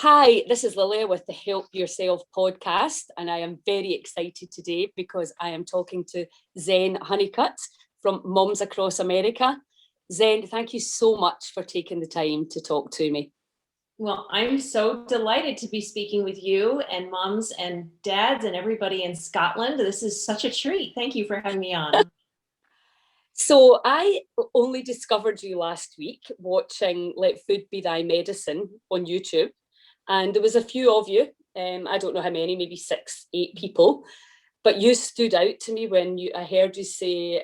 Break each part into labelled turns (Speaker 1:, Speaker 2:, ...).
Speaker 1: Hi, this is Lilia with the Help Yourself podcast, and I am very excited today because I am talking to Zen Honeycutt from Moms Across America. Zen, thank you so much for taking the time to talk to me.
Speaker 2: Well, I'm so delighted to be speaking with you and moms and dads and everybody in Scotland. This is such a treat. Thank you for having me on.
Speaker 1: So, I only discovered you last week watching Let Food Be Thy Medicine on YouTube, and there was a few of you. I don't know how many, maybe 6, 8 people. But you stood out to me when I heard you say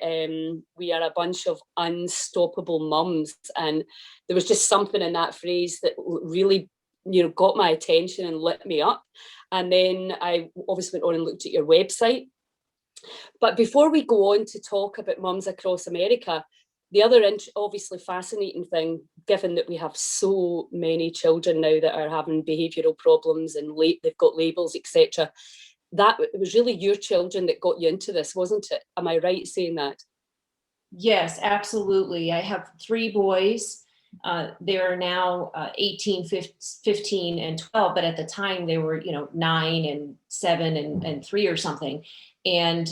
Speaker 1: we are a bunch of unstoppable mums, and there was just something in that phrase that really, got my attention and lit me up. And then I obviously went on and looked at your website. But before we go on to talk about Mums Across America, the other obviously fascinating thing, given that we have so many children now that are having behavioural problems and they've got labels, etc., that it was really your children that got you into this, wasn't it? Am I right saying that?
Speaker 2: Yes, absolutely. I have 3 boys. They are now 18, 15, and 12, but at the time they were, 9 and 7 and 3 or something. And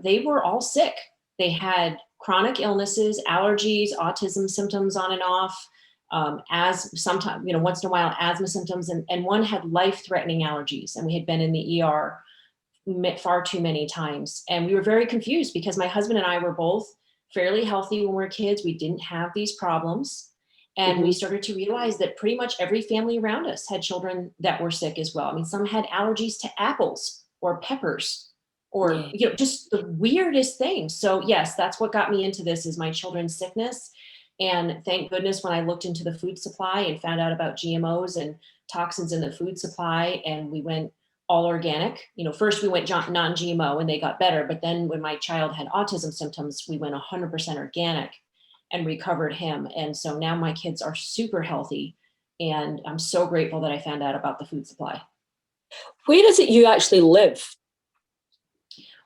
Speaker 2: they were all sick. They had chronic illnesses, allergies, autism symptoms on and off, as sometimes, once in a while, asthma symptoms, and one had life-threatening allergies. And we had been in the ER far too many times. And we were very confused because my husband and I were both fairly healthy when we were kids. We didn't have these problems. And we started to realize that pretty much every family around us had children that were sick as well. I mean, some had allergies to apples or peppers or, just the weirdest things. So yes, that's what got me into this, is my children's sickness. And thank goodness when I looked into the food supply and found out about GMOs and toxins in the food supply, and we went all organic. First we went non-GMO and they got better, but then when my child had autism symptoms, we went 100% organic and recovered him. And so now my kids are super healthy, and I'm so grateful that I found out about the food supply.
Speaker 1: Where is it you actually live?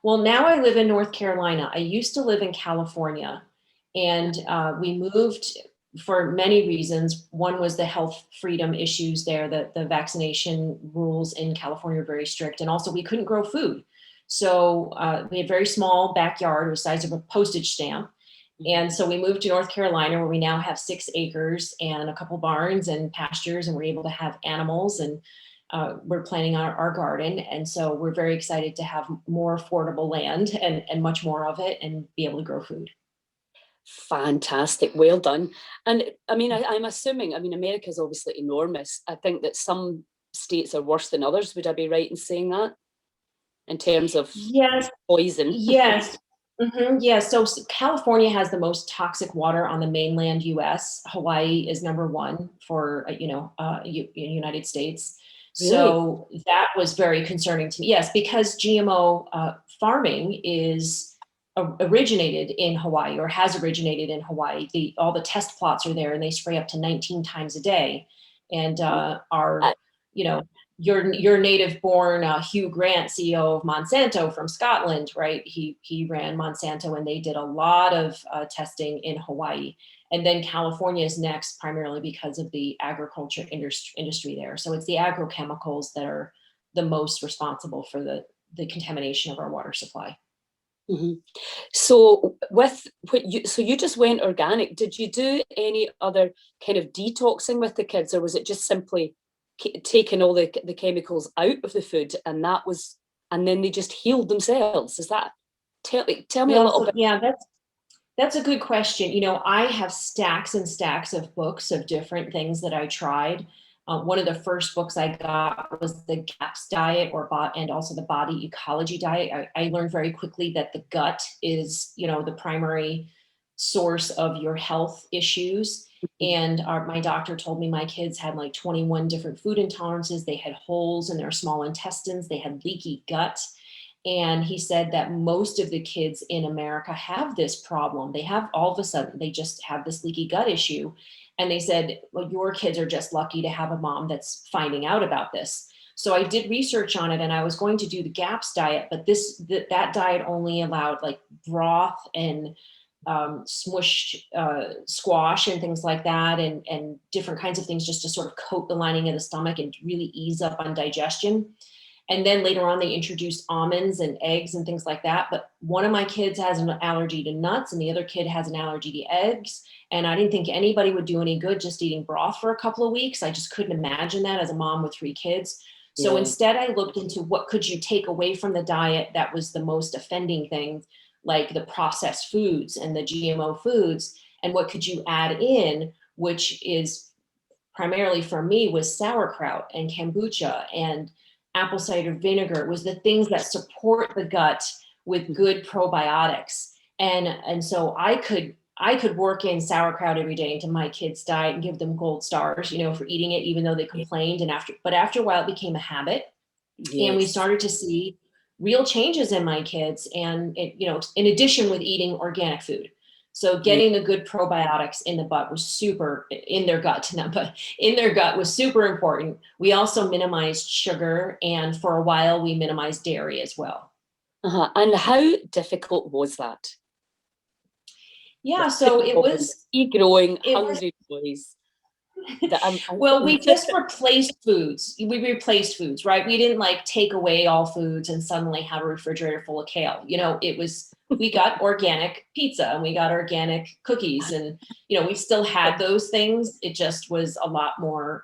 Speaker 2: Well, now I live in North Carolina. I used to live in California, and we moved for many reasons. One was the health freedom issues there, that the vaccination rules in California are very strict, and also we couldn't grow food. So we had a very small backyard, the size of a postage stamp. And so we moved to North Carolina, where we now have 6 acres and a couple barns and pastures, and we're able to have animals, and we're planting our garden. And so we're very excited to have more affordable land and much more of it, and be able to grow food.
Speaker 1: Fantastic, well done. And I mean, I'm assuming, America is obviously enormous. I think that some states are worse than others. Would I be right in saying that, in terms of poison?
Speaker 2: Yes. Yes. So California has the most toxic water on the mainland US. Hawaii is number 1 for, United States. So really? That was very concerning to me. Yes, because GMO farming is originated in Hawaii, or has originated in Hawaii. All the test plots are there, and they spray up to 19 times a day. And your native born Hugh Grant, CEO of Monsanto from Scotland, right? He ran Monsanto, and they did a lot of testing in Hawaii. And then California is next, primarily because of the agriculture industry there. So it's the agrochemicals that are the most responsible for the contamination of our water supply.
Speaker 1: Mm-hmm. So you just went organic. Did you do any other kind of detoxing with the kids, or was it just simply taking all the chemicals out of the food, and then they just healed themselves? Is that, tell me a little bit?
Speaker 2: Yeah, that's a good question. I have stacks and stacks of books of different things that I tried. One of the first books I got was the GAPS diet, and also the body ecology diet. I learned very quickly that the gut is, the primary source of your health issues. And my doctor told me my kids had like 21 different food intolerances. They had holes in their small intestines. They had leaky gut. And he said that most of the kids in America have this problem. They have, all of a sudden, they just have this leaky gut issue. And they said, well, your kids are just lucky to have a mom that's finding out about this. So I did research on it, and I was going to do the GAPS diet, but that diet only allowed like broth and smushed squash and things like that, and different kinds of things just to sort of coat the lining of the stomach and really ease up on digestion. And then later on, they introduced almonds and eggs and things like that. But one of my kids has an allergy to nuts and the other kid has an allergy to eggs. And I didn't think anybody would do any good just eating broth for a couple of weeks. I just couldn't imagine that as a mom with 3 kids. So
Speaker 1: Yeah.
Speaker 2: instead, I looked into what could you take away from the diet that was the most offending thing, like the processed foods and the GMO foods, and what could you add in, which is primarily for me was sauerkraut and kombucha and apple cider vinegar, was the things that support the gut with good probiotics. And so I could work in sauerkraut every day into my kids' diet and give them gold stars, for eating it, even though they complained. But after a while, it became a habit, and we
Speaker 1: Yes.
Speaker 2: started to see real changes in my kids. And in addition with eating organic food. So
Speaker 1: Yeah.
Speaker 2: getting the good probiotics in the gut was super in their gut, not but in their gut was super important. We also minimized sugar, and for a while we minimized dairy as well.
Speaker 1: And how difficult was that?
Speaker 2: Yeah,
Speaker 1: With
Speaker 2: so
Speaker 1: 2 boys, 3 growing,
Speaker 2: it was
Speaker 1: hungry boys. That
Speaker 2: well, we just replaced foods. We replaced foods, right? We didn't like take away all foods and suddenly have a refrigerator full of kale. We got organic pizza and we got organic cookies, and we still had those things. It just was a lot more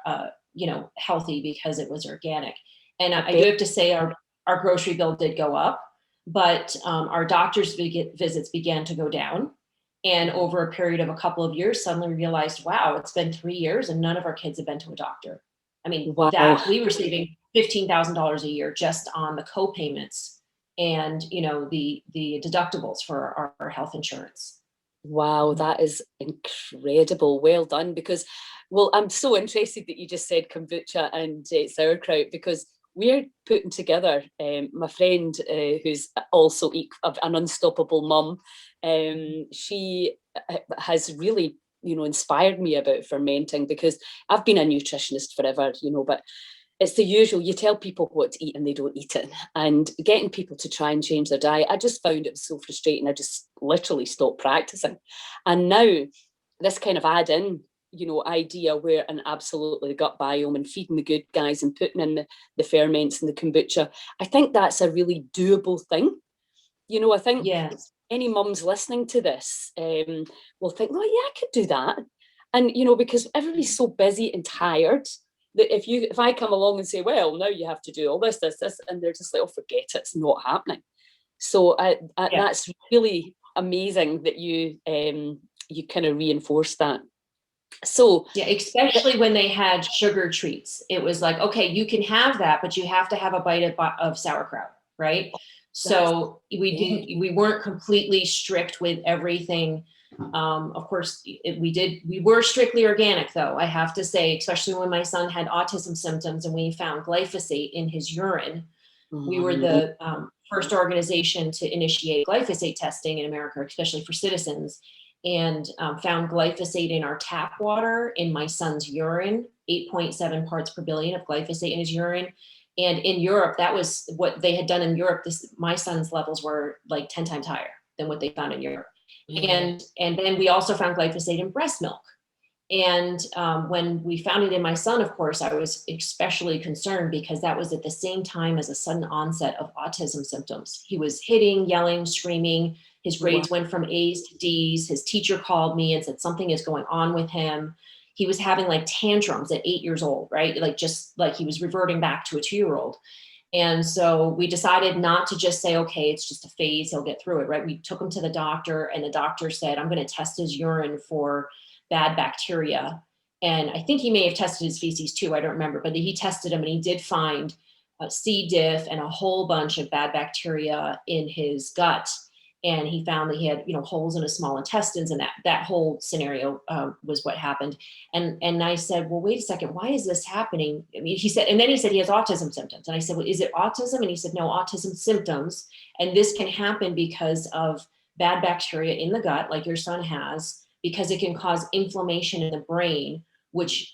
Speaker 2: healthy because it was organic. And I do have to say our grocery bill did go up, but our doctor's visits began to go down. And over a period of a couple of years, suddenly we realized, wow, it's been 3 years and none of our kids have been to a doctor. I mean,
Speaker 1: Wow.
Speaker 2: that we were saving $15,000 a year just on the co-payments and the deductibles for our health insurance.
Speaker 1: Wow, that is incredible. Well done. Because, well, I'm so interested that you just said kombucha and sauerkraut, because we're putting together, my friend who's also an unstoppable mum, she has really, inspired me about fermenting, because I've been a nutritionist forever, but it's the usual. You tell people what to eat and they don't eat it. And getting people to try and change their diet, I just found it was so frustrating. I just literally stopped practicing. And now this kind of add in, idea where an absolutely gut biome and feeding the good guys and putting in the ferments and the kombucha, I think that's a really doable thing. I think
Speaker 2: Yes.
Speaker 1: any mums listening to this will think, oh yeah, I could do that. And, because everybody's so busy and tired, that if I come along and say, well, now you have to do all this, and they're just like, oh, forget it, it's not happening. So that's really amazing that you kind of reinforce that. So
Speaker 2: yeah, especially when they had sugar treats, it was like, okay, you can have that, but you have to have a bite of sauerkraut, right? So we weren't completely strict with everything. Of course, we were strictly organic, though, I have to say, especially when my son had autism symptoms and we found glyphosate in his urine. We were the first organization to initiate glyphosate testing in America, especially for citizens, and found glyphosate in our tap water, in my son's urine, 8.7 parts per billion of glyphosate in his urine. And in Europe, that was what they had done in Europe. My son's levels were like 10 times higher than what they found in Europe. And then we also found glyphosate in breast milk. And when we found it in my son, of course, I was especially concerned because that was at the same time as a sudden onset of autism symptoms. He was hitting, yelling, screaming. His grades went from A's to D's. His teacher called me and said something is going on with him. He was having like tantrums at 8 years old, right? Like just like he was reverting back to a 2-year-old. And so we decided not to just say, okay, it's just a phase, he'll get through it, right? We took him to the doctor, and the doctor said, I'm going to test his urine for bad bacteria. And I think he may have tested his feces too, I don't remember, but he tested them and he did find C. diff and a whole bunch of bad bacteria in his gut. And he found that he had, holes in his small intestines, and that whole scenario was what happened. And I said, well, wait a second, why is this happening? I mean, he said he has autism symptoms. And I said, well, is it autism? And he said, no, autism symptoms. And this can happen because of bad bacteria in the gut, like your son has, because it can cause inflammation in the brain, which,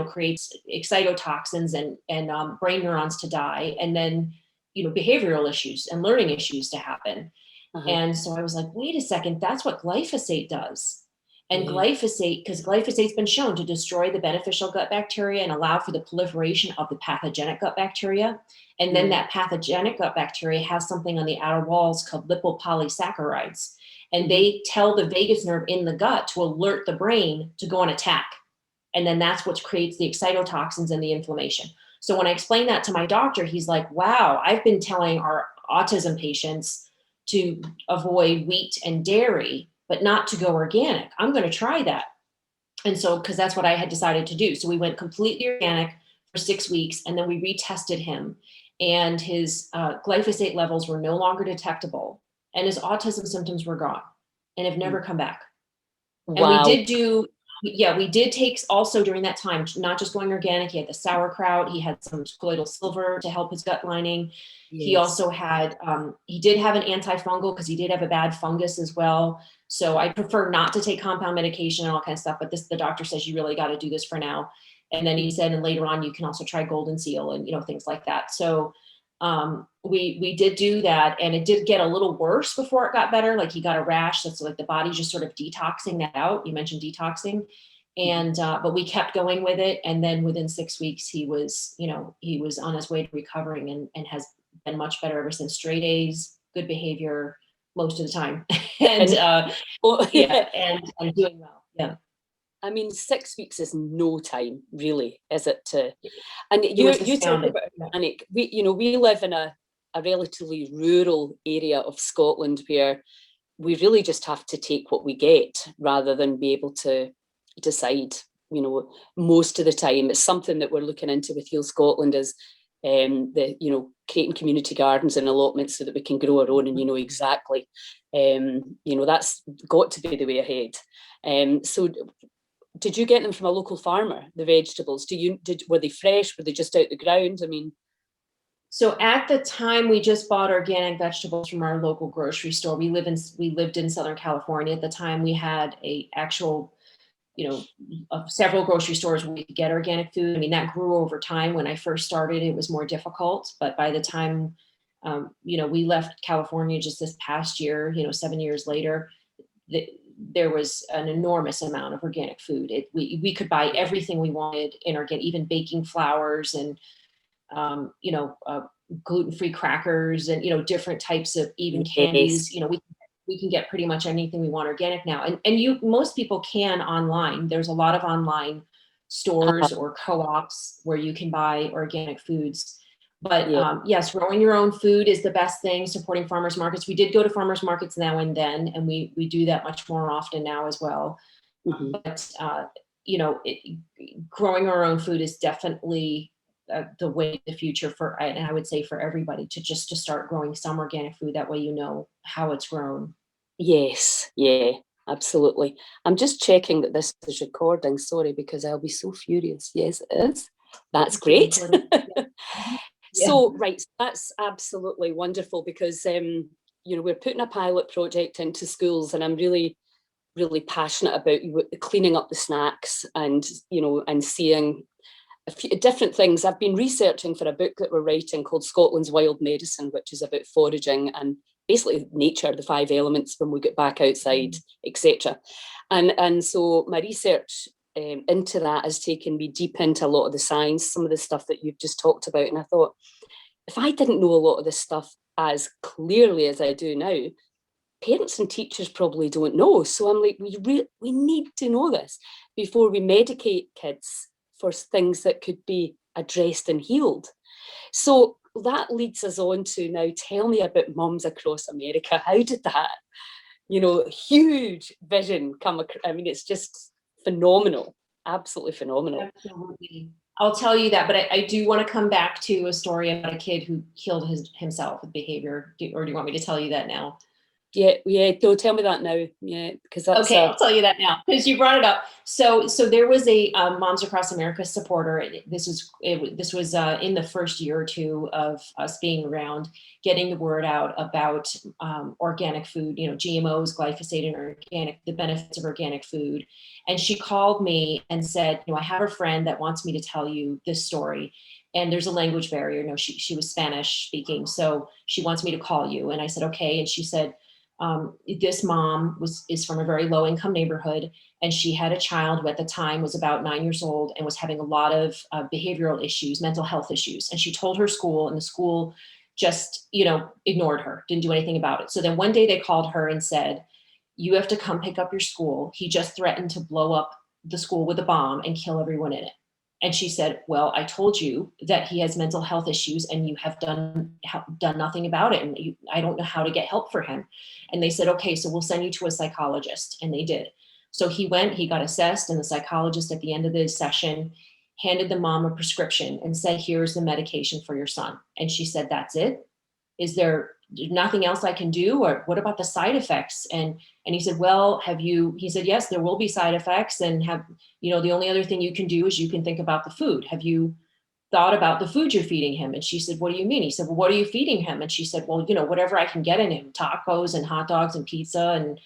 Speaker 2: creates excitotoxins and brain neurons to die. And then, behavioral issues and learning issues to happen.
Speaker 1: Uh-huh.
Speaker 2: And so I was like, wait a second, that's what glyphosate does. And
Speaker 1: Yeah.
Speaker 2: glyphosate, because glyphosate's been shown to destroy the beneficial gut bacteria and allow for the proliferation of the pathogenic gut bacteria. And then
Speaker 1: Yeah.
Speaker 2: that pathogenic gut bacteria has something on the outer walls called lipopolysaccharides. And
Speaker 1: Mhm.
Speaker 2: they tell the vagus nerve in the gut to alert the brain to go on attack. And then that's what creates the excitotoxins and the inflammation. So when I explained that to my doctor, he's like, wow, I've been telling our autism patients to avoid wheat and dairy, but not to go organic. I'm going to try that. And so, because that's what I had decided to do. So we went completely organic for 6 weeks, and then we retested him, and his glyphosate levels were no longer detectable, and his autism symptoms were gone and have never come back. And we
Speaker 1: Wow.
Speaker 2: did do, yeah, we did take also during that time, not just going organic. He had the sauerkraut. He had some colloidal silver to help his gut lining. He
Speaker 1: Yes.
Speaker 2: also had, he did have an antifungal because he did have a bad fungus as well. So I prefer not to take compound medication and all kinds of stuff, but this, the doctor says you really got to do this for now. And then he said, and later on, you can also try golden seal and, things like that. So we did do that, and it did get a little worse before it got better. Like he got a rash. That's like the body just sort of detoxing that out. You mentioned detoxing.
Speaker 1: Mhm.
Speaker 2: And but we kept going with it, and then within 6 weeks he was on his way to recovering, and has been much better ever since. Straight A's, good behavior most of the time. And
Speaker 1: And oh,
Speaker 2: yeah, and doing well. Yeah,
Speaker 1: I mean, 6 weeks is no time, really, is it? And
Speaker 2: it
Speaker 1: you
Speaker 2: was
Speaker 1: you talk
Speaker 2: astounding.
Speaker 1: about
Speaker 2: Yeah.
Speaker 1: organic. We live in a relatively rural area of Scotland where we really just have to take what we get rather than be able to decide, most of the time. It's something that we're looking into with Heal Scotland, is creating community gardens and allotments so that we can grow our own, and exactly. That's got to be the way ahead. So did you get them from a local farmer, the vegetables? Were they fresh? Were they just out the ground? I mean,
Speaker 2: So at the time, we just bought organic vegetables from our local grocery store. We lived in Southern California at the time. We had a actual, several grocery stores where we could get organic food. I mean, that grew over time. When I first started, it was more difficult, but by the time, we left California just this past year, 7 years later, there was an enormous amount of organic food. We could buy everything we wanted in organic, even baking flours and um, you know, uh, gluten-free crackers and, different types of even
Speaker 1: yes.
Speaker 2: candies. We can get pretty much anything we want organic now. And most people can online. There's a lot of online
Speaker 1: Uh,
Speaker 2: stores or co-ops where you can buy organic foods. But
Speaker 1: yeah.
Speaker 2: yes, growing your own food is the best thing. Supporting farmers markets. We did go to farmers markets now and then, and we do that much more often now as well.
Speaker 1: Mhm.
Speaker 2: But growing our own food is definitely the way to the future and I would say for everybody to start growing some organic food. That way, how it's grown.
Speaker 1: Yes. Yeah. Absolutely. I'm just checking that this is recording. Sorry, because I'll be so furious. Yes, it is. That's
Speaker 2: Still
Speaker 1: great.
Speaker 2: recording. Yeah. Yeah.
Speaker 1: So, right, that's absolutely wonderful because, we're putting a pilot project into schools, and I'm really, really passionate about cleaning up the snacks, and seeing a few different things. I've been researching for a book that we're writing called Scotland's Wild Medicine, which is about foraging and basically nature, the five elements when we get back outside, etc. And so my research into that has taken me deep into a lot of the science, some of the stuff that you've just talked about. And I thought, if I didn't know a lot of this stuff as clearly as I do now, parents and teachers probably don't know. So I'm like, we need to know this before we medicate kids for things that could be addressed and healed. So that leads us on to now, tell me about Mums Across America. How did that, huge vision come across? I mean, it's just phenomenal, absolutely phenomenal.
Speaker 2: Absolutely. I'll tell you that, but I do want to come back to a story about a kid who killed himself with behavior. Or do you want me to tell you that now?
Speaker 1: Yeah, yeah. Don't tell me that now. Yeah, because that's
Speaker 2: Okay, I'll tell you that now because you brought it up. So there was a Moms Across America supporter. This was in the first year or two of us being around, getting the word out about organic food. GMOs, glyphosate, and the benefits of organic food. And she called me and said, I have a friend that wants me to tell you this story. And there's a language barrier. She was Spanish speaking, so she wants me to call you. And I said, okay. And she said, This mom is from a very low income neighborhood, and she had a child who at the time was about 9 years old and was having a lot of behavioral issues, mental health issues. And she told her school, and the school just, ignored her, didn't do anything about it. So then one day they called her and said, you have to come pick up your school. He just threatened to blow up the school with a bomb and kill everyone in it. And she said, well, I told you that he has mental health issues and you have done nothing about it. And I don't know how to get help for him. And they said, okay, so we'll send you to a psychologist. And they did. So he went, he got assessed, and the psychologist at the end of the session handed the mom a prescription and said, here's the medication for your son. And she said, that's it? Is there nothing else I can do? Or what about the side effects? And he said, well, he said, yes, there will be side effects, and the only other thing you can do is you can think about the food. Have you thought about the food you're feeding him? And she said, what do you mean? He said, well, what are you feeding him? And she said, well, whatever I can get in him, tacos and hot dogs and pizza and,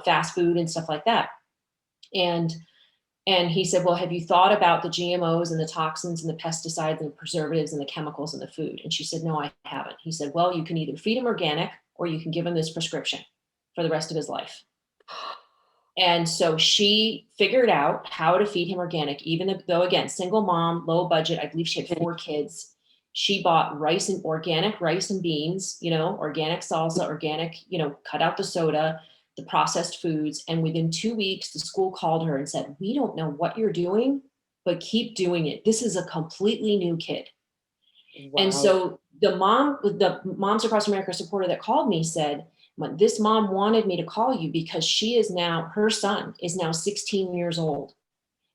Speaker 2: fast food and stuff like that. And he said, well, have you thought about the GMOs and the toxins and the pesticides and the preservatives and the chemicals in the food? And she said, no, I haven't. He said, well, you can either feed him organic or you can give him this prescription for the rest of his life. And so she figured out how to feed him organic, even though, again, single mom, low budget. I believe she had 4 kids. She bought organic rice and beans, organic salsa, organic, cut out the soda, the processed foods. And within 2 weeks, the school called her and said, we don't know what you're doing, but keep doing it. This is a completely new kid. Wow. And so the Moms Across America supporter that called me said, this mom wanted me to call you because her son is now 16 years old.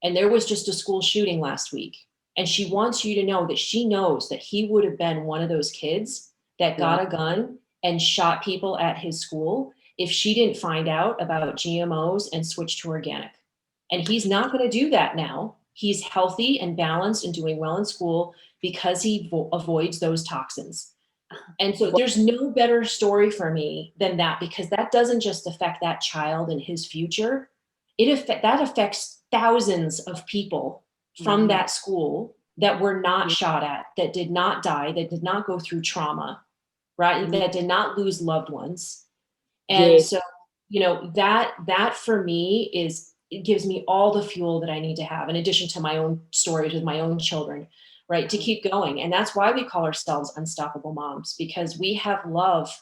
Speaker 2: And there was just a school shooting last week. And she wants you to know that she knows that he would have been one of those kids that got a gun and shot people at his school if she didn't find out about GMOs and switch to organic. And he's not going to do that now. He's healthy and balanced and doing well in school because he avoids those toxins. And so there's no better story for me than that, because that doesn't just affect that child and his future. That affects thousands of people from that school that were not shot at, that did not die, that did not go through trauma, right? That did not lose loved ones. And so, that for me it gives me all the fuel that I need to have, in addition to my own stories with my own children, right? To keep going. And that's why we call ourselves Unstoppable Moms, because we have love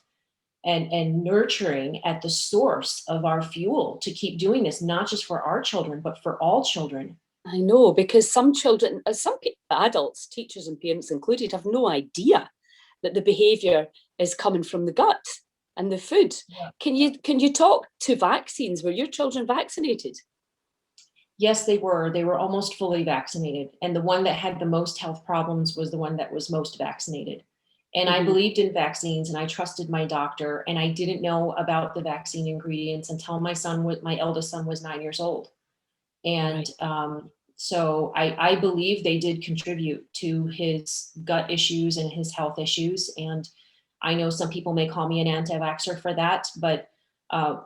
Speaker 2: and nurturing at the source of our fuel to keep doing this, not just for our children, but for all children.
Speaker 1: I know, because some children, some adults, teachers and parents included, have no idea that the behavior is coming from the gut and the food. Yeah. Can you talk to vaccines? Were your children vaccinated?
Speaker 2: Yes, they were. They were almost fully vaccinated. And the one that had the most health problems was the one that was most vaccinated. And I believed in vaccines and I trusted my doctor, and I didn't know about the vaccine ingredients until my eldest son was 9 years old. And so I believe they did contribute to his gut issues and his health issues. And I know some people may call me an anti-vaxxer for that, but I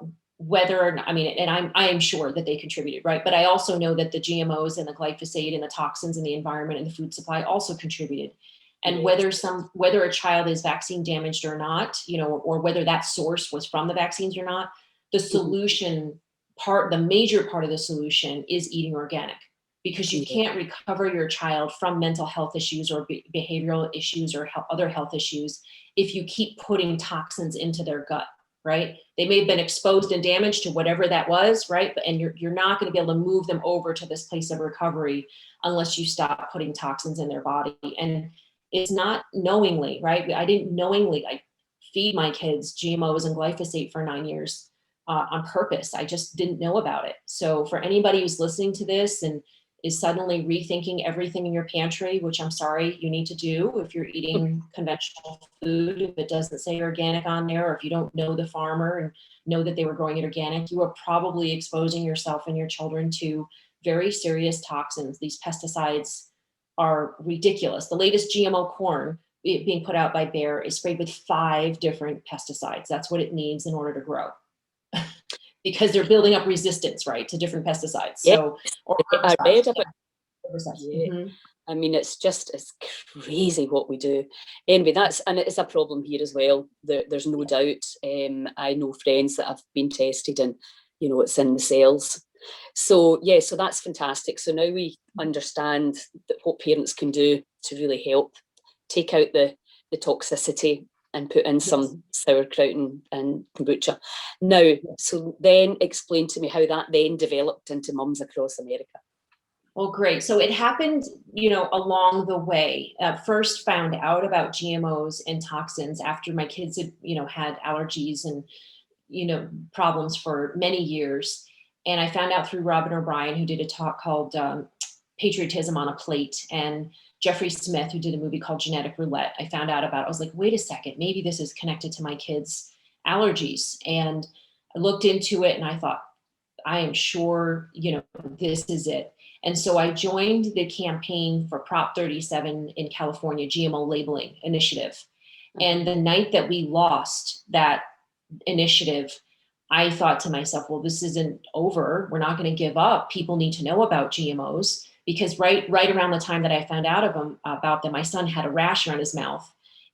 Speaker 2: am sure that they contributed, right? But I also know that the GMOs and the glyphosate and the toxins in the environment and the food supply also contributed. And whether a child is vaccine damaged or not, or whether that source was from the vaccines or not, the solution the major part of the solution is eating organic, because you can't recover your child from mental health issues or behavioral issues or other health issues if you keep putting toxins into their gut. Right? They may have been exposed and damaged to whatever that was, right? And you're not going to be able to move them over to this place of recovery unless you stop putting toxins in their body. And it's not knowingly, right? I didn't knowingly feed my kids GMOs and glyphosate for 9 years on purpose. I just didn't know about it. So for anybody who's listening to this and is suddenly rethinking everything in your pantry, which I'm sorry you need to do if you're eating conventional food, if it doesn't say organic on there, or if you don't know the farmer and know that they were growing it organic, you are probably exposing yourself and your children to very serious toxins. These pesticides are ridiculous. The latest GMO corn being put out by Bayer is sprayed with 5 different pesticides. That's what it needs in order to grow. Because they're building up resistance, right, to different pesticides. So, or
Speaker 1: I mean, it's crazy what we do. Anyway, and it is a problem here as well. There's no doubt. I know friends that have been tested and, it's in the cells. So, yeah, so that's fantastic. So now we understand what parents can do to really help take out the toxicity and put in some sauerkraut and kombucha. Now, so then explain to me how that then developed into Mums Across America.
Speaker 2: Well, great. So it happened, along the way. First found out about GMOs and toxins after my kids had, had allergies and, problems for many years. And I found out through Robin O'Brien, who did a talk called Patriotism on a Plate, and Jeffrey Smith, who did a movie called Genetic Roulette. I found out about it. I was like, wait a second, maybe this is connected to my kids' allergies. And I looked into it and I thought, I am sure, this is it. And so I joined the campaign for Prop 37 in California, GMO labeling initiative. And the night that we lost that initiative, I thought to myself, well, this isn't over. We're not going to give up. People need to know about GMOs, because right around the time that I found out about them, my son had a rash around his mouth,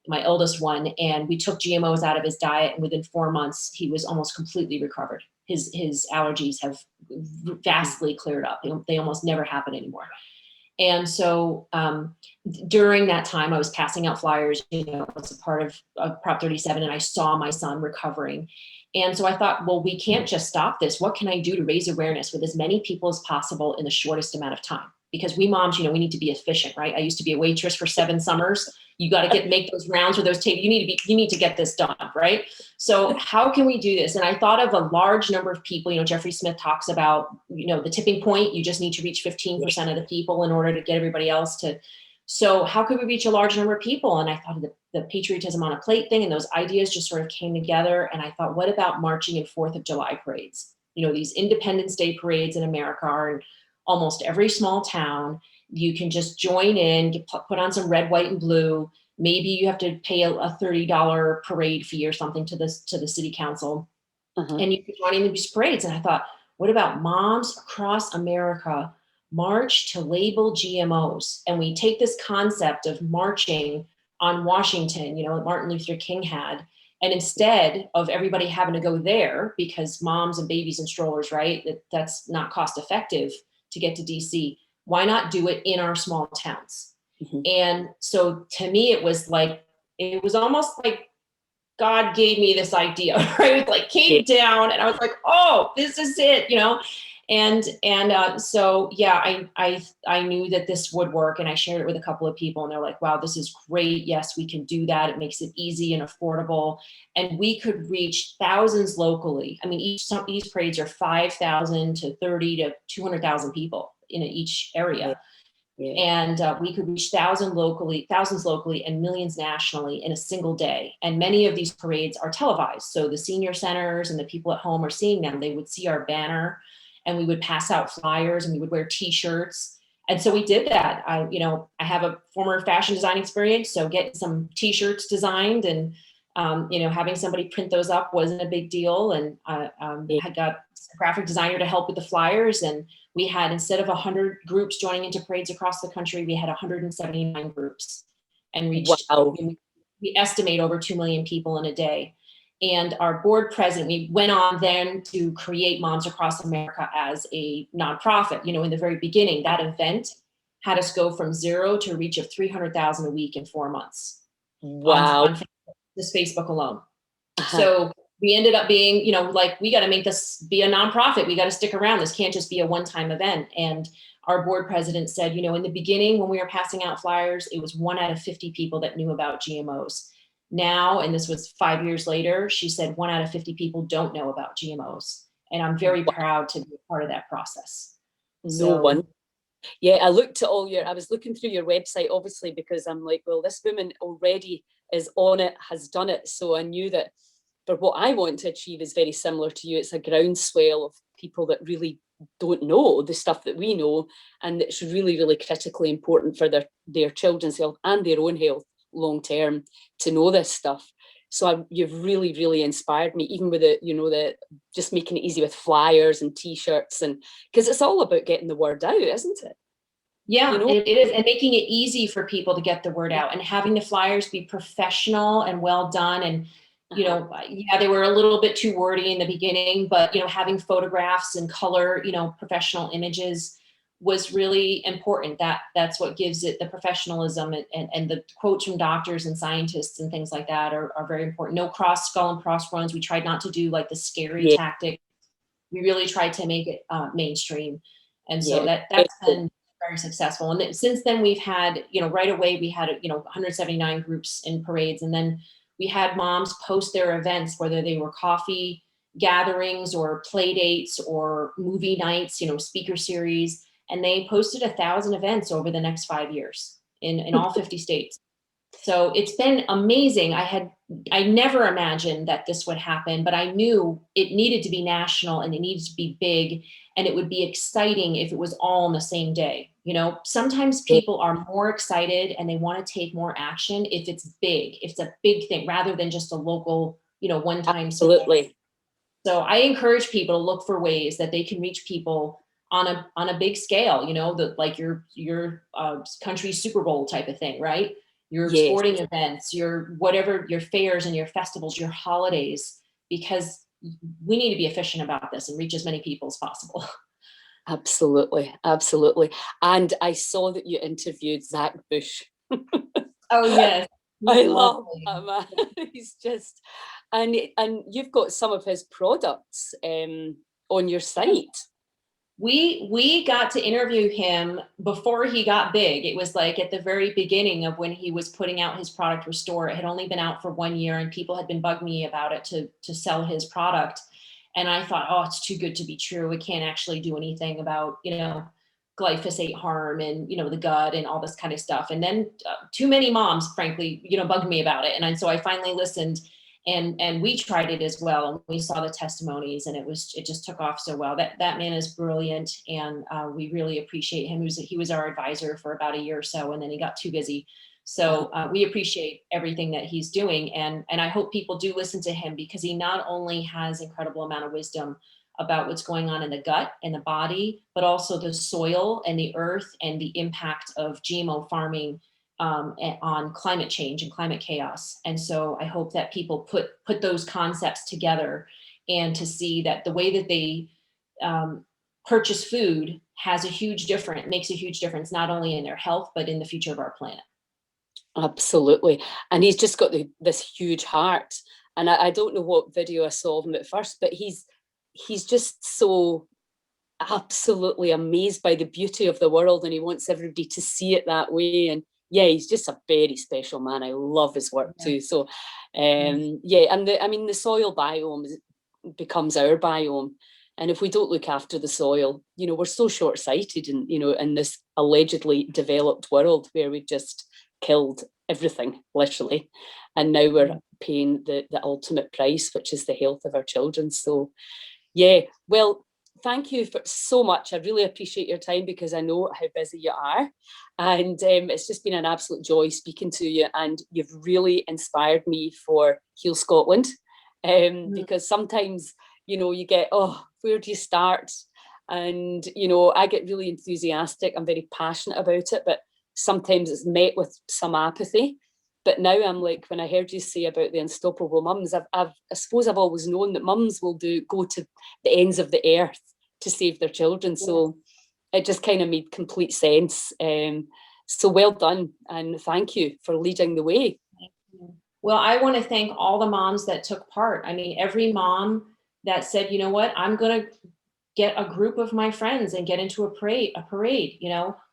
Speaker 2: my eldest one, and we took GMOs out of his diet. And within 4 months, he was almost completely recovered. His allergies have vastly cleared up. They almost never happen anymore. And so during that time, I was passing out flyers, as a part of Prop 37, and I saw my son recovering. And so I thought, well, we can't just stop this. What can I do to raise awareness with as many people as possible in the shortest amount of time? Because we moms, we need to be efficient, right? I used to be a waitress for 7 summers. You got to make those rounds with those tape. You need to get this done, right? So how can we do this? And I thought of a large number of people. Jeffrey Smith talks about, the tipping point. You just need to reach 15% of the people in order to get everybody else to. So how could we reach a large number of people? And I thought of the Patriotism on a Plate thing, and those ideas just sort of came together. And I thought, what about marching in 4th of July parades? These Independence Day parades in America are in almost every small town. You can just join in, put on some red, white, and blue. Maybe you have to pay a $30 parade fee or something to the city council, and you can join in these parades. And I thought, what about moms across America march to label GMOs? And we take this concept of marching on Washington, Martin Luther King had, and instead of everybody having to go there because moms and babies and strollers, right? That's not cost effective to get to DC. Why not do it in our small towns? And so to me, it was almost like God gave me this idea, right? It like came down and I was like, oh, this is it, so yeah, I knew that this would work, and I shared it with a couple of people, and they're like, wow, this is great. Yes, we can do that. It makes it easy and affordable, and we could reach thousands locally. I mean, each parades are 5,000 to 30 to 200,000 people in each area. And we could reach thousands locally and millions nationally in a single day. And many of these parades are televised. So the senior centers and the people at home are seeing them. They would see our banner, and we would pass out flyers, and we would wear T-shirts. And so we did that. I have a former fashion design experience, so getting some T-shirts designed and having somebody print those up wasn't a big deal. And I had got a graphic designer to help with the flyers, and we had, instead of 100 groups joining into parades across the country, we had 179 groups, and reached.
Speaker 1: Wow.
Speaker 2: We estimate over 2 million people in a day. And our board president, we went on then to create Moms Across America as a nonprofit. In the very beginning, that event had us go from 0 to a reach of 300,000 a week in 4 months.
Speaker 1: Wow.
Speaker 2: On this Facebook alone. So we ended up being, we got to make this be a nonprofit. We got to stick around. This can't just be a one-time event. And our board president said, in the beginning, when we were passing out flyers, it was 1 out of 50 people that knew about GMOs. Now, and this was 5 years later, she said 1 out of 50 people don't know about GMOs. And I'm very proud to be a part of that process.
Speaker 1: No one. Yeah, I was looking through your website, obviously, because I'm like, well, this woman already is on it, has done it. So I knew that for what I want to achieve is very similar to you. It's a groundswell of people that really don't know the stuff that we know, and it's really, really critically important for their children's health and their own health long term to know this stuff. So you've really, really inspired me, even with the just making it easy with flyers and T-shirts, and because it's all about getting the word out, isn't it? you
Speaker 2: Yeah,
Speaker 1: know?
Speaker 2: it is. And making it easy for people to get the word
Speaker 1: Yeah.
Speaker 2: out and having the flyers be professional and well done. And,
Speaker 1: Uh-huh.
Speaker 2: yeah, they were a little bit too wordy in the beginning, but, having photographs and color, professional images was really important. That's what gives it the professionalism, and the quotes from doctors and scientists and things like that are very important. No cross skull and crossbones. We tried not to do like the scary
Speaker 1: Yeah,
Speaker 2: tactic. We really tried to make it mainstream. And so
Speaker 1: yeah.
Speaker 2: that's been very successful. And since then we've had, right away we had, 179 groups in parades. And then we had moms post their events, whether they were coffee gatherings or play dates or movie nights, speaker series. And they posted 1,000 events over the next 5 years in all 50 states. So it's been amazing. I never imagined that this would happen, but I knew it needed to be national and it needed to be big, and it would be exciting if it was all on the same day. Sometimes
Speaker 1: Yeah,
Speaker 2: people are more excited and they want to take more action if it's big, if it's a big thing rather than just a local, one-time success.
Speaker 1: absolutely.
Speaker 2: So I encourage people to look for ways that they can reach people on a big scale, like your country Super Bowl type of thing, right? Your
Speaker 1: Yes,
Speaker 2: sporting events, your whatever, your fairs and your festivals, your holidays, because we need to be efficient about this and reach as many people as possible.
Speaker 1: absolutely, absolutely. And I saw that you interviewed Zach Bush.
Speaker 2: Oh yes, he's
Speaker 1: I love
Speaker 2: lovely.
Speaker 1: that man. He's just, and you've got some of his products on your site.
Speaker 2: We got to interview him before he got big. It was like at the very beginning of when he was putting out his product Restore. It had only been out for 1 year and people had been bugging me about it to sell his product. And I thought, oh, it's too good to be true. It can't actually do anything about, glyphosate harm and, the gut and all this kind of stuff. And then too many moms, frankly, bugged me about it. And so I finally listened, and we tried it as well, and we saw the testimonies, and it just took off so well. That man is brilliant, and we really appreciate him. He was our advisor for about a year or so, and then he got too busy.
Speaker 1: Uh,
Speaker 2: So we appreciate everything that he's doing, and I hope people do listen to him, because he not only has incredible amount of wisdom about what's going on in the gut and the body, but also the soil and the earth and the impact of GMO farming on climate change and climate chaos. And so I hope that people put those concepts together, and to see that the way that they purchase food makes a huge difference, not only in their health, but in the future of our planet.
Speaker 1: absolutely. And he's just got this huge heart. And I don't know what video I saw of him at first, but he's just so absolutely amazed by the beauty of the world, and he wants everybody to see it that way. And yeah, he's just a very special man. I love his work
Speaker 2: Yeah.
Speaker 1: too. So
Speaker 2: Yes.
Speaker 1: yeah, and the soil biome becomes our biome. And if we don't look after the soil, we're so short-sighted in this allegedly developed world where we've just killed everything, literally. And now we're paying the ultimate price, which is the health of our children. So yeah, well, thank you for so much. I really appreciate your time, because I know how busy you are. And it's just been an absolute joy speaking to you. And you've really inspired me for Heal Scotland. Because sometimes, you get, oh, where do you start? And, I get really enthusiastic. I'm very passionate about it, but sometimes it's met with some apathy. But now I'm like, when I heard you say about the unstoppable mums, I suppose I've always known that mums will go to the ends of the earth to save their children. So it just kind of made complete sense. So well done, and thank you for leading the way.
Speaker 2: Well, I want to thank all the moms that took part. I mean, every mom that said, you know what, I'm going to get a group of my friends and get into a parade,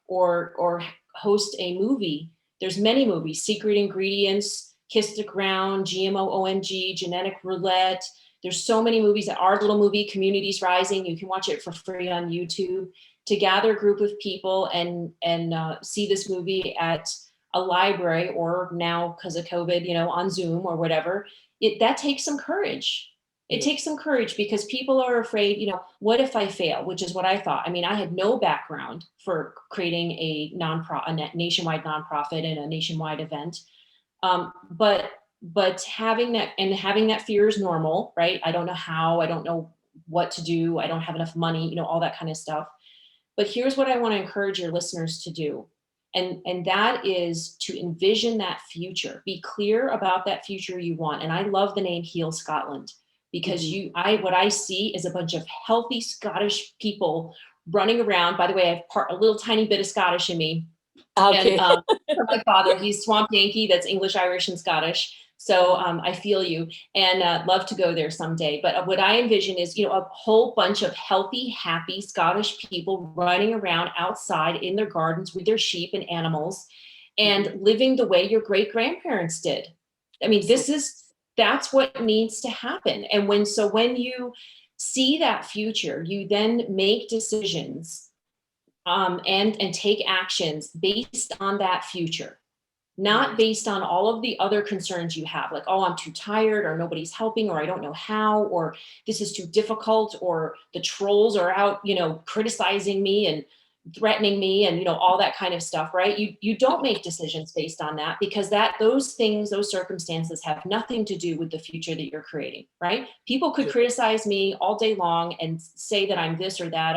Speaker 2: or host a movie. There's many movies: Secret Ingredients, Kiss the Ground, GMO OMG, Genetic Roulette. There's so many movies. Our little movie, Communities Rising, you can watch it for free on YouTube. To gather a group of people and see this movie at a library, or now because of COVID, on Zoom or whatever, that takes some courage. It
Speaker 1: Yeah.
Speaker 2: takes some courage, because people are afraid, what if I fail? Which is what I thought. I mean, I had no background for creating a nationwide nonprofit and a nationwide event. But having that fear is normal, right? I don't know how, I don't know what to do, I don't have enough money, all that kind of stuff. But here's what I want to encourage your listeners to do. And that is to envision that future. Be clear about that future you want. And I love the name Heal Scotland, because what I see is a bunch of healthy Scottish people running around. By the way, I have a little tiny bit of Scottish in me.
Speaker 1: Okay.
Speaker 2: And my father, he's Swamp Yankee, that's English, Irish, and Scottish. So I feel you, and love to go there someday. But what I envision is, a whole bunch of healthy, happy Scottish people running around outside in their gardens with their sheep and animals, and living the way your great grandparents did. I mean, that's what needs to happen. And when you see that future, you then make decisions and take actions based on that future. Not based on all of the other concerns you have, like, oh, I'm too tired, or nobody's helping, or I don't know how, or this is too difficult, or the trolls are out, criticizing me and threatening me, and all that kind of stuff, right? You don't make decisions based on that, because those circumstances have nothing to do with the future that you're creating, right? People could criticize me all day long and say that I'm this or that,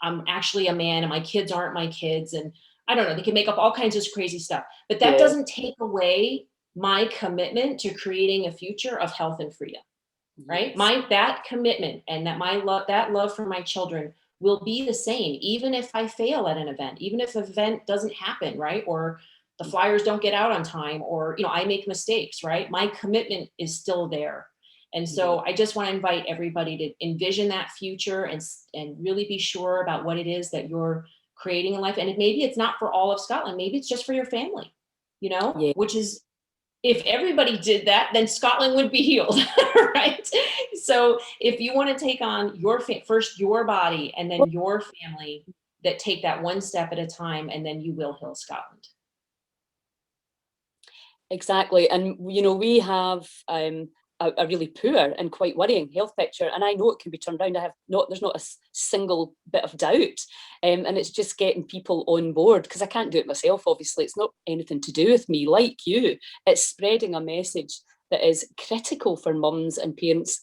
Speaker 2: I'm actually a man, and my kids aren't my kids, and I don't know, they can make up all kinds of crazy stuff, but that doesn't take away my commitment to creating a future of health and freedom, right? That commitment and that love for my children will be the same, even if I fail at an event, even if an event doesn't happen, right? Or the flyers don't get out on time, or, I make mistakes, right? My commitment is still there. And so I just want to invite everybody to envision that future and really be sure about what it is that you're creating in life. And maybe it's not for all of Scotland, maybe it's just for your family, which is, if everybody did that, then Scotland would be healed, right? So if you want to take on first your body and then your family, that take that one step at a time, and then you will heal Scotland.
Speaker 1: Exactly. And, we have a really poor and quite worrying health picture. And I know it can be turned around. There's not a single bit of doubt. And it's just getting people on board, because I can't do it myself, obviously. It's not anything to do with me, like you. It's spreading a message that is critical for mums and parents,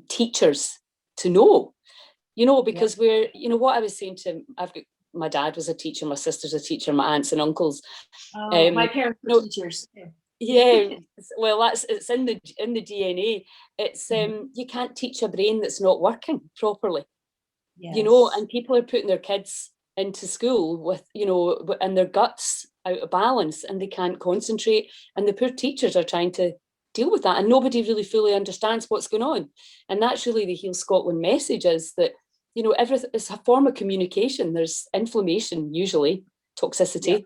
Speaker 1: teachers to know, because we're, what I was saying my dad was a teacher, my sister's a teacher, my aunts and uncles.
Speaker 2: My parents were teachers.
Speaker 1: Yeah, well, it's in the DNA. It's you can't teach a brain that's not working properly. And people are putting their kids into school with, and their guts out of balance, and they can't concentrate, and the poor teachers are trying to deal with that, and nobody really fully understands what's going on. And that's really the Heal Scotland message, is that, everything is a form of communication. There's inflammation, usually toxicity,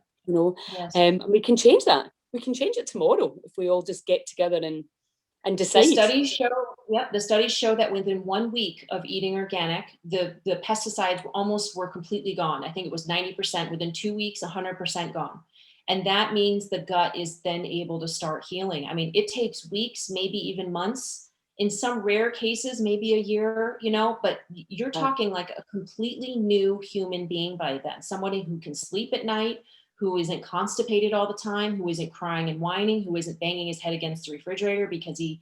Speaker 1: and we can change that. We can change it tomorrow if we all just get together and decide.
Speaker 2: The studies show that within 1 week of eating organic, the pesticides almost were completely gone. I think it was 90%. Within 2 weeks, 100% gone. And that means the gut is then able to start healing. I mean, it takes weeks, maybe even months. In some rare cases, maybe a year, but you're talking like a completely new human being by then. Somebody who can sleep at night, who isn't constipated all the time, who isn't crying and whining, who isn't banging his head against the refrigerator because he,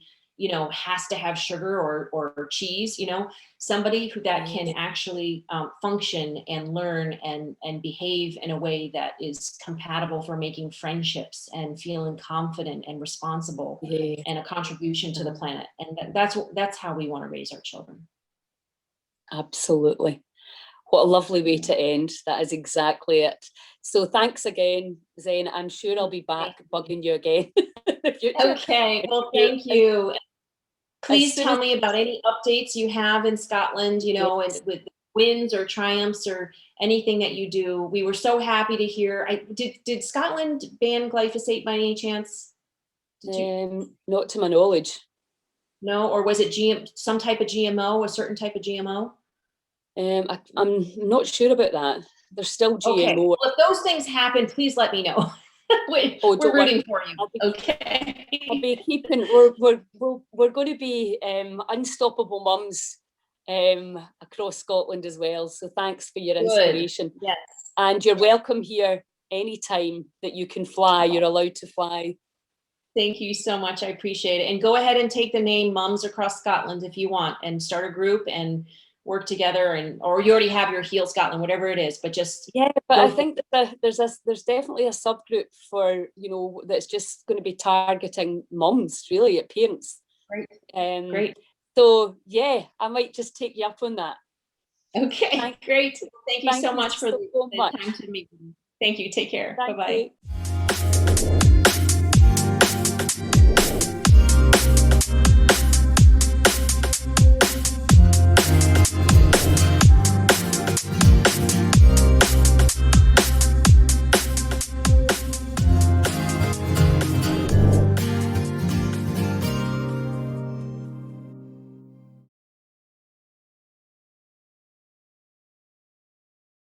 Speaker 2: has to have sugar or cheese, somebody that can actually function and learn and behave in a way that is compatible for making friendships and feeling confident and responsible and a contribution to the planet. And that's how we want to raise our children.
Speaker 1: Absolutely. What a lovely way to end. That is exactly it. So thanks again, Zen. I'm sure I'll be back bugging you again in the future.
Speaker 2: Okay. Well, thank you. Please tell me about any updates you have in Scotland, and with wins or triumphs or anything that you do. We were so happy to hear. Did Scotland ban glyphosate by any chance?
Speaker 1: Not to my knowledge.
Speaker 2: No, or was it some type of GMO, a certain type of GMO?
Speaker 1: I'm not sure about that. There's still GMO.
Speaker 2: Okay. Well, if those things happen, please let me know. We're rooting for you. Okay.
Speaker 1: I'll be keeping. We're going to be unstoppable mums across Scotland as well. So thanks for your inspiration.
Speaker 2: Yes.
Speaker 1: And you're welcome here anytime that you can fly. You're allowed to fly.
Speaker 2: Thank you so much. I appreciate it. And go ahead and take the name Mums Across Scotland if you want, and start a group, and work together, and or you already have your Heal Scotland, whatever it is, but just
Speaker 1: Yeah, but I
Speaker 2: go.
Speaker 1: think that there's definitely a subgroup for, you know, that's just going to be targeting mums, really, at parents.
Speaker 2: Great.
Speaker 1: Um,
Speaker 2: Great.
Speaker 1: so yeah, I might just take you up on that.
Speaker 2: Okay,
Speaker 1: Thank,
Speaker 2: great. Thank you
Speaker 1: thank
Speaker 2: so
Speaker 1: you
Speaker 2: much for
Speaker 1: so
Speaker 2: the
Speaker 1: much.
Speaker 2: time to meet me. Thank you. Take care.
Speaker 1: Thank
Speaker 2: Bye-bye.
Speaker 1: you.